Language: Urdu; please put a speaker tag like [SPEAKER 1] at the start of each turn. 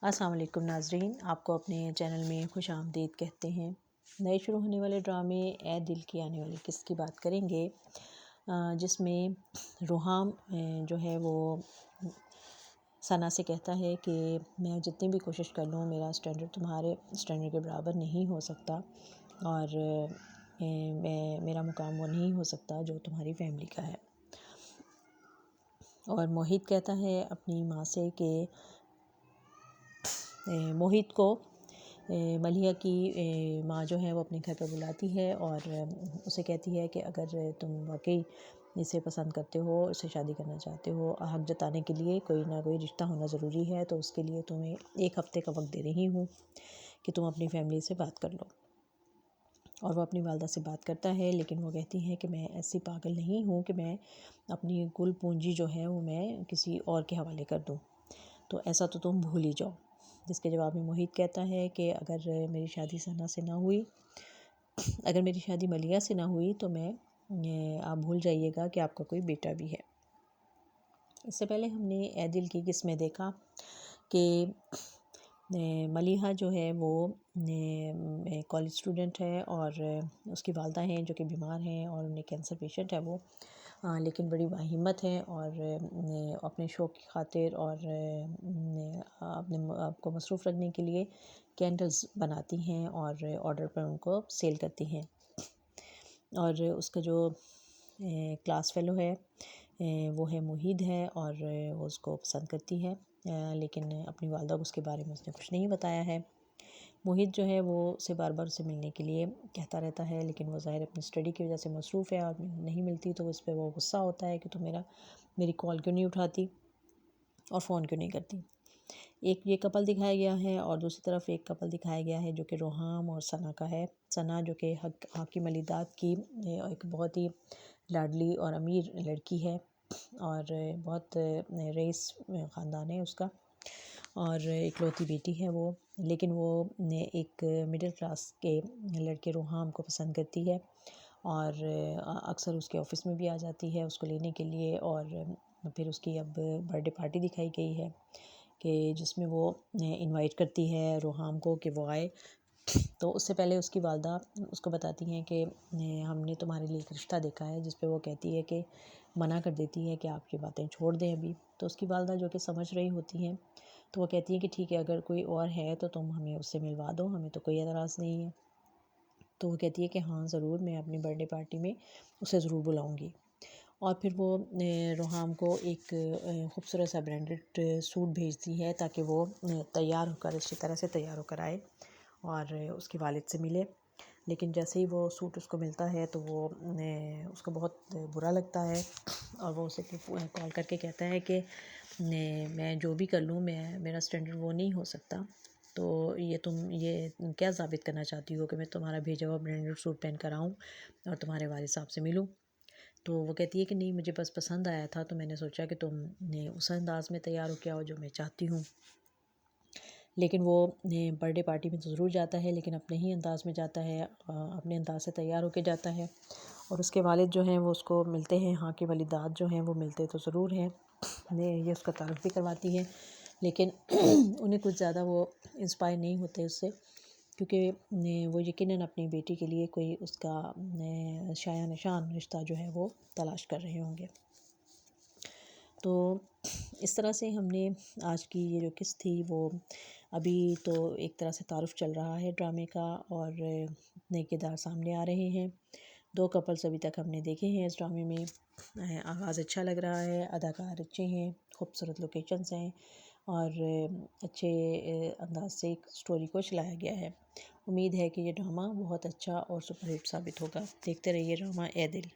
[SPEAKER 1] السلام علیکم ناظرین، آپ کو اپنے چینل میں خوش آمدید کہتے ہیں۔ نئے شروع ہونے والے ڈرامے اے دل کی آنے والی قسط کی بات کریں گے، جس میں روحام جو ہے وہ ثنا سے کہتا ہے کہ میں جتنی بھی کوشش کر لوں میرا اسٹینڈرڈ تمہارے اسٹینڈرڈ کے برابر نہیں ہو سکتا، اور میرا مقام وہ نہیں ہو سکتا جو تمہاری فیملی کا ہے۔ اور موہت کہتا ہے اپنی ماں سے کہ موہت کو ملیحہ کی ماں جو ہے وہ اپنے گھر پر بلاتی ہے اور اسے کہتی ہے کہ اگر تم واقعی اسے پسند کرتے ہو، اسے شادی کرنا چاہتے ہو، حق جتانے کے لیے کوئی نہ کوئی رشتہ ہونا ضروری ہے، تو اس کے لیے تمہیں 1 ہفتے کا وقت دے رہی ہوں کہ تم اپنی فیملی سے بات کر لو۔ اور وہ اپنی والدہ سے بات کرتا ہے، لیکن وہ کہتی ہے کہ میں ایسی پاگل نہیں ہوں کہ میں اپنی کل پونجی جو ہے وہ میں کسی اور کے حوالے کر دوں، تو ایسا تو تم بھول ہی جاؤ۔ جس کے جواب میں موہت کہتا ہے کہ اگر میری شادی ثنا سے نہ ہوئی، اگر میری شادی ملیحہ سے نہ ہوئی تو آپ بھول جائیے گا کہ آپ کا کوئی بیٹا بھی ہے۔ اس سے پہلے ہم نے اے دل کی قسط میں دیکھا کہ ملیحہ جو ہے وہ کالج اسٹوڈنٹ ہے، اور اس کی والدہ ہیں جو کہ بیمار ہیں اور انہیں کینسر پیشنٹ ہے وہ، لیکن بڑی باہمت ہیں اور اپنے شوق کی خاطر اور اپنے آپ کو مصروف رکھنے کے لیے کینڈلز بناتی ہیں اور آرڈر پر ان کو سیل کرتی ہیں۔ اور اس کا جو کلاس فیلو ہے وہ ہے موہت ہے، اور وہ اس کو پسند کرتی ہے، لیکن اپنی والدہ کو اس کے بارے میں اس نے کچھ نہیں بتایا ہے۔ موہت جو ہے وہ اسے بار بار اسے ملنے کے لیے کہتا رہتا ہے، لیکن وہ ظاہر اپنی اسٹڈی کی وجہ سے مصروف ہے اور نہیں ملتی، تو اس پہ وہ غصہ ہوتا ہے کہ تم میری کال کیوں نہیں اٹھاتی اور فون کیوں نہیں کرتی۔ ایک یہ کپل دکھایا گیا ہے، اور دوسری طرف ایک کپل دکھایا گیا ہے جو کہ روحام اور ثنا کا ہے۔ ثنا جو کہ حاکم علی داد کی ایک بہت ہی لاڈلی اور امیر لڑکی ہے، اور بہت رئیس خاندان ہے اس کا، اور اکلوتی بیٹی ہے وہ، لیکن وہ ایک مڈل کلاس کے لڑکے روحام کو پسند کرتی ہے، اور اکثر اس کے آفس میں بھی آ جاتی ہے اس کو لینے کے لیے۔ اور پھر اس کی اب برتھ ڈے پارٹی دکھائی گئی ہے کہ جس میں وہ انوائٹ کرتی ہے روحام کو کہ وہ آئے، تو اس سے پہلے اس کی والدہ اس کو بتاتی ہیں کہ ہم نے تمہارے لیے ایک رشتہ دیکھا ہے، جس پہ وہ کہتی ہے کہ منع کر دیتی ہے کہ آپ یہ باتیں چھوڑ دیں ابھی، تو اس کی والدہ جو کہ سمجھ رہی ہوتی ہیں تو وہ کہتی ہیں کہ ٹھیک ہے، اگر کوئی اور ہے تو تم ہمیں اس سے ملوا دو، ہمیں تو کوئی اعتراض نہیں ہے۔ تو وہ کہتی ہے کہ ہاں ضرور، میں اپنی برتھ ڈے پارٹی میں اسے ضرور بلاؤں گی۔ اور پھر وہ روحام کو ایک خوبصورت سا برانڈڈ سوٹ بھیجتی ہے تاکہ وہ تیار ہو کر اچھی طرح سے تیار ہو کر آئے اور اس کے والد سے ملے، لیکن جیسے ہی وہ سوٹ اس کو ملتا ہے تو وہ اس کو بہت برا لگتا ہے، اور وہ اسے کال کر کے کہتا ہے کہ میں جو بھی کر لوں میرا اسٹینڈرڈ وہ نہیں ہو سکتا، تو تم یہ کیا ثابت کرنا چاہتی ہو کہ میں تمہارا بھیجا ہوا برانڈڈ سوٹ پہن کر آؤں اور تمہارے والد صاحب سے ملوں؟ تو وہ کہتی ہے کہ نہیں، مجھے بس پسند آیا تھا تو میں نے سوچا کہ تم نے اس انداز میں تیار ہو کے آؤ جو میں چاہتی ہوں۔ لیکن وہ برتھ ڈے پارٹی میں تو ضرور جاتا ہے، لیکن اپنے ہی انداز میں جاتا ہے، اپنے انداز سے تیار ہو کے جاتا ہے، اور اس کے والد جو ہیں وہ اس کو ملتے ہیں، حاکم علی داد جو ہیں وہ ملتے تو ضرور ہیں، یہ اس کا تعارف بھی کرواتی ہے، لیکن انہیں کچھ زیادہ وہ انسپائر نہیں ہوتے اس سے، کیونکہ وہ یقیناً اپنی بیٹی کے لیے کوئی اس کا شایع نشان رشتہ جو ہے وہ تلاش کر رہے ہوں گے۔ تو اس طرح سے ہم نے آج کی یہ جو قسط تھی وہ ابھی تو ایک طرح سے تعارف چل رہا ہے ڈرامے کا، اور نئے کردار سامنے آ رہے ہیں۔ 2 کپلز ابھی تک ہم نے دیکھے ہیں اس ڈرامے میں۔ آغاز اچھا لگ رہا ہے، اداکار اچھے ہیں، خوبصورت لوکیشنز ہیں، اور اچھے انداز سے ایک سٹوری کو چلایا گیا ہے۔ امید ہے کہ یہ ڈرامہ بہت اچھا اور سپر ہٹ ثابت ہوگا۔ دیکھتے رہیے ڈرامہ اے دل۔